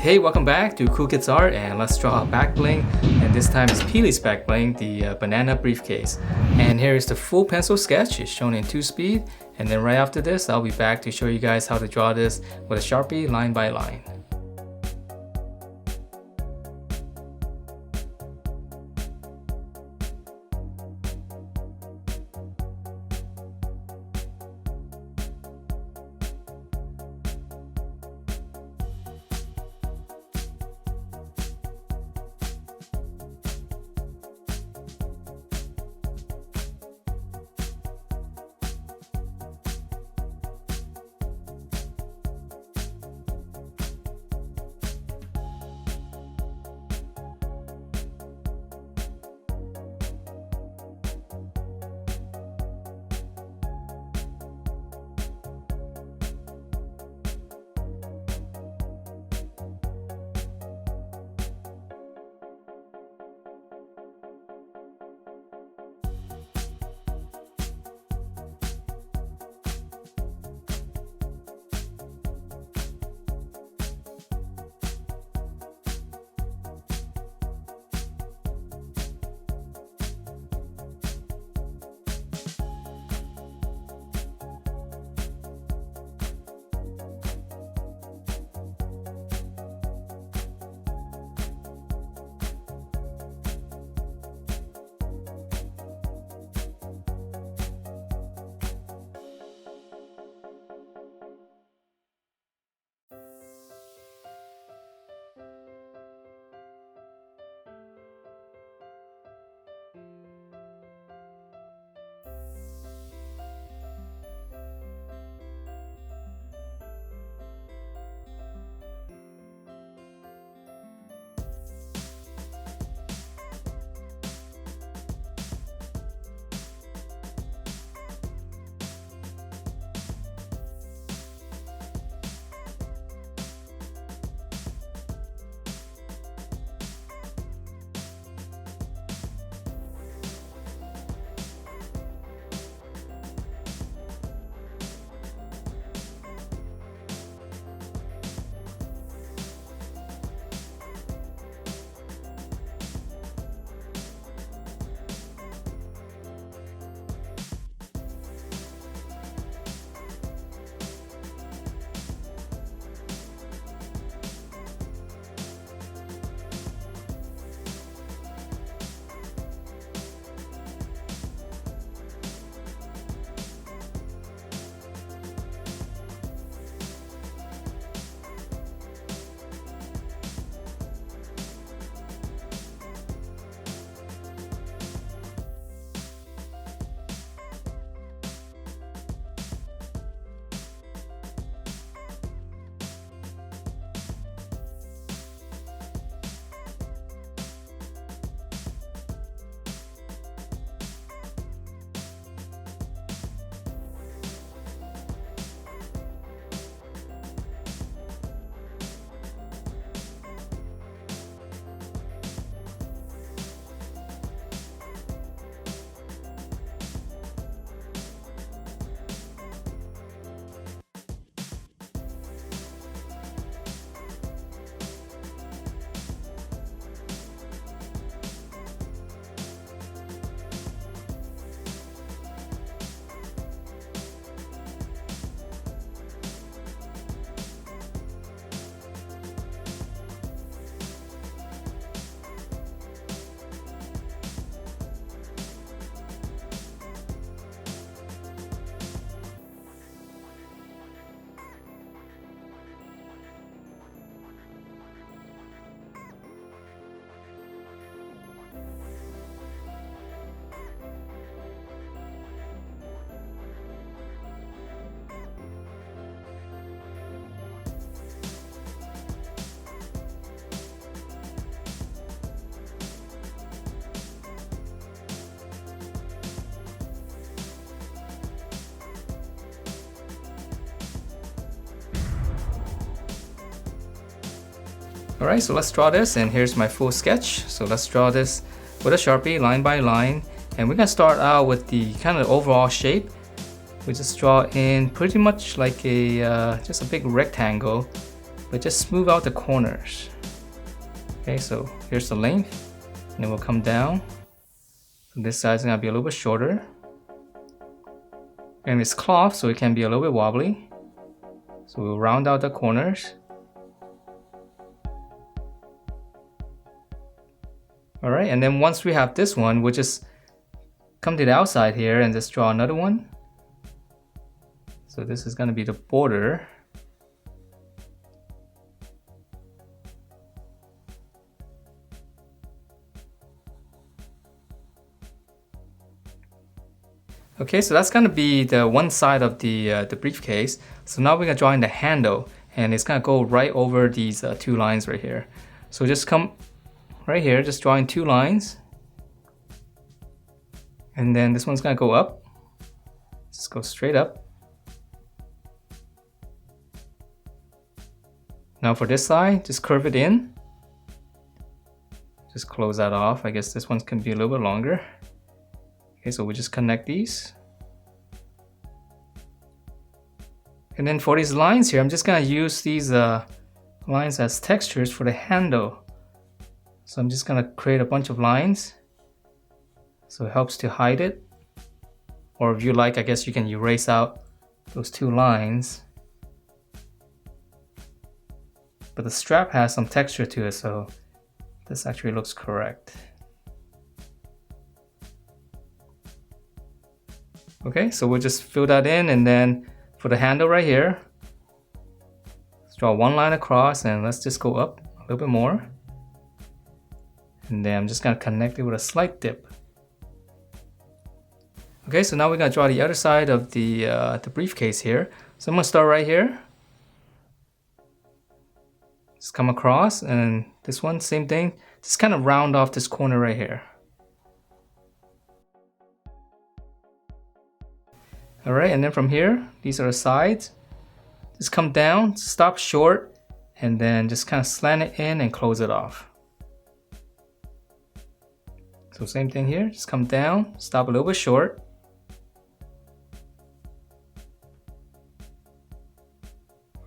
Hey, welcome back to Cool Kids Art, and let's draw a back bling. And this time it's Peely's back bling, the Banana Briefcase. And here is the full pencil sketch. It's shown in 2-speed. And then right after this, I'll be back to show you guys how to draw this with a Sharpie line by line. Alright, so let's draw this, and here's my full sketch. So let's draw this with a Sharpie line by line, and we're gonna start out with the kind of overall shape. We just draw in pretty much like a just a big rectangle, but just smooth out the corners. Okay, so here's the length, and then we'll come down. This side's gonna be a little bit shorter. And it's cloth, so it can be a little bit wobbly. So we'll round out the corners. Alright, and then once we have this one, we'll just come to the outside here and just draw another one. So this is gonna be the border. Okay, so that's gonna be the one side of the briefcase. So now we're gonna draw in the handle, and it's gonna go right over these two lines right here. So just come right here, just draw in two lines, and then this one's gonna go up. Just go straight up. Now for this side, just curve it in. Just close that off. I guess this one can be a little bit longer. Okay, so we just connect these. And then for these lines here, I'm just gonna use these lines as textures for the handle. So I'm just gonna create a bunch of lines. So it helps to hide it. Or if you like, I guess you can erase out those two lines. But the strap has some texture to it, so this actually looks correct. Okay, so we'll just fill that in, and then for the handle right here, let's draw one line across, and let's just go up a little bit more. And then I'm just gonna connect it with a slight dip. Okay, so now we're gonna draw the other side of the briefcase here. So I'm gonna start right here. Just come across, and this one, same thing. Just kind of round off this corner right here. Alright, and then from here, these are the sides. Just come down, stop short, and then just kind of slant it in and close it off. So same thing here, just come down, stop a little bit short.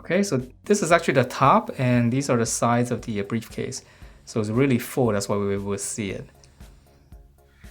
Okay, so this is actually the top, and these are the sides of the briefcase. So it's really full, that's why we will see it.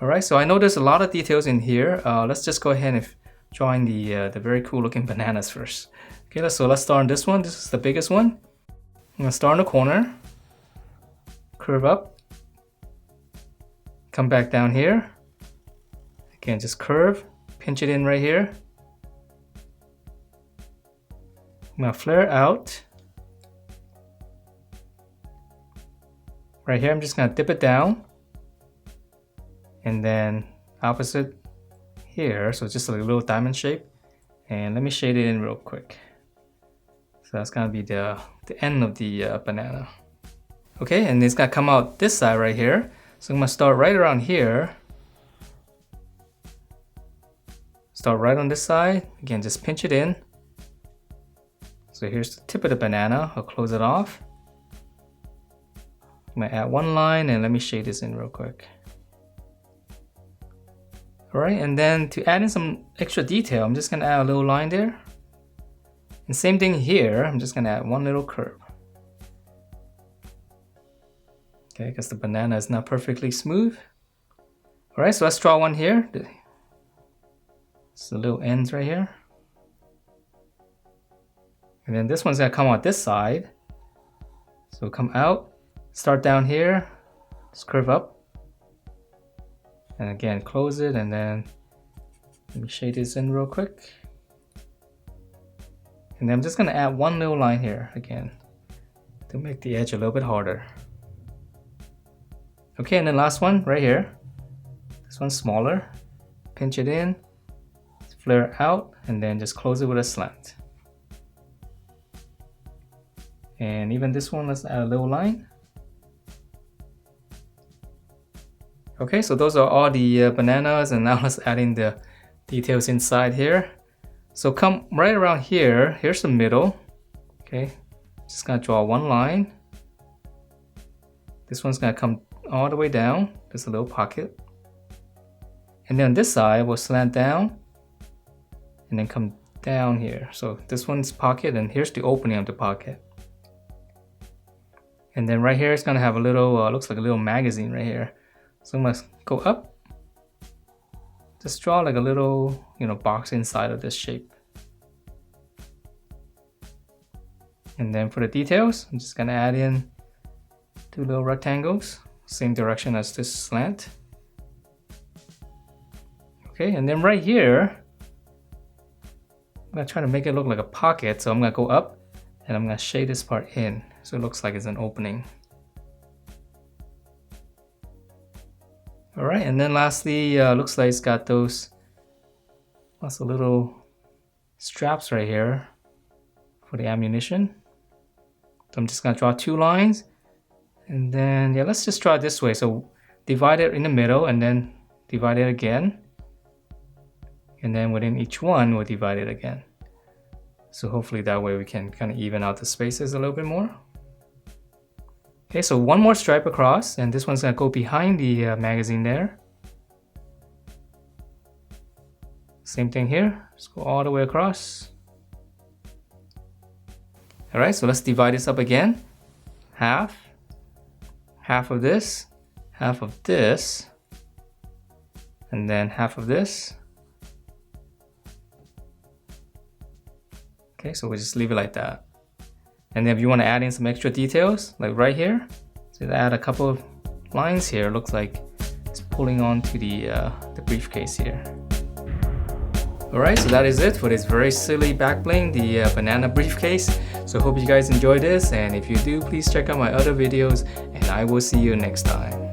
Alright, so I know there's a lot of details in here. Let's just go ahead and drawing the very cool looking bananas first. Okay, so let's start on this one. This is the biggest one. I'm gonna start in the corner, curve up, come back down here. Again, just curve, pinch it in right here. I'm gonna flare out. Right here, I'm just gonna dip it down, and then opposite here, so just a little diamond shape, and let me shade it in real quick. So that's gonna be the end of the banana. Okay, and it's gonna come out this side right here. So I'm gonna start right around here. Start right on this side. Again, just pinch it in. So here's the tip of the banana. I'll close it off. I'm gonna add one line, and let me shade this in real quick. Alright, and then to add in some extra detail, I'm just gonna add a little line there. And same thing here, I'm just gonna add one little curve. Okay, because the banana is not perfectly smooth. Alright, so let's draw one here. It's the little ends right here. And then this one's gonna come out this side. So come out, start down here, just curve up. And again, close it, and then let me shade this in real quick. And then I'm just gonna add one little line here again to make the edge a little bit harder. Okay, and then last one right here. This one's smaller. Pinch it in, flare out, and then just close it with a slant. And even this one, let's add a little line. Okay, so those are all the bananas, and now let's add in the details inside here. So come right around here, here's the middle. Okay, just gonna draw one line. This one's gonna come all the way down, there's a little pocket. And then this side will slant down and then come down here. So this one's pocket, and here's the opening of the pocket. And then right here it's gonna have a little, looks like a little magazine right here. So I'm gonna go up. Just draw like a little, box inside of this shape. And then for the details, I'm just gonna add in 2 little rectangles, same direction as this slant. Okay, and then right here, I'm gonna try to make it look like a pocket. So I'm gonna go up and I'm gonna shade this part in so it looks like it's an opening. All right, and then lastly, looks like it's got those lots of little straps right here for the ammunition. So I'm just gonna draw 2 lines, and then let's just draw it this way. So divide it in the middle and then divide it again. And then within each one, we'll divide it again. So hopefully that way we can kind of even out the spaces a little bit more. Okay, so 1 more stripe across, and this one's gonna go behind the magazine there. Same thing here, just go all the way across. All right, so let's divide this up again. Half of this, half of this, and then half of this. Okay, so we just leave it like that. And then if you want to add in some extra details, like right here, so add a couple of lines here. Looks like it's pulling onto the briefcase here. Alright, so that is it for this very silly back bling, the banana briefcase. So hope you guys enjoyed this, and if you do, please check out my other videos, and I will see you next time.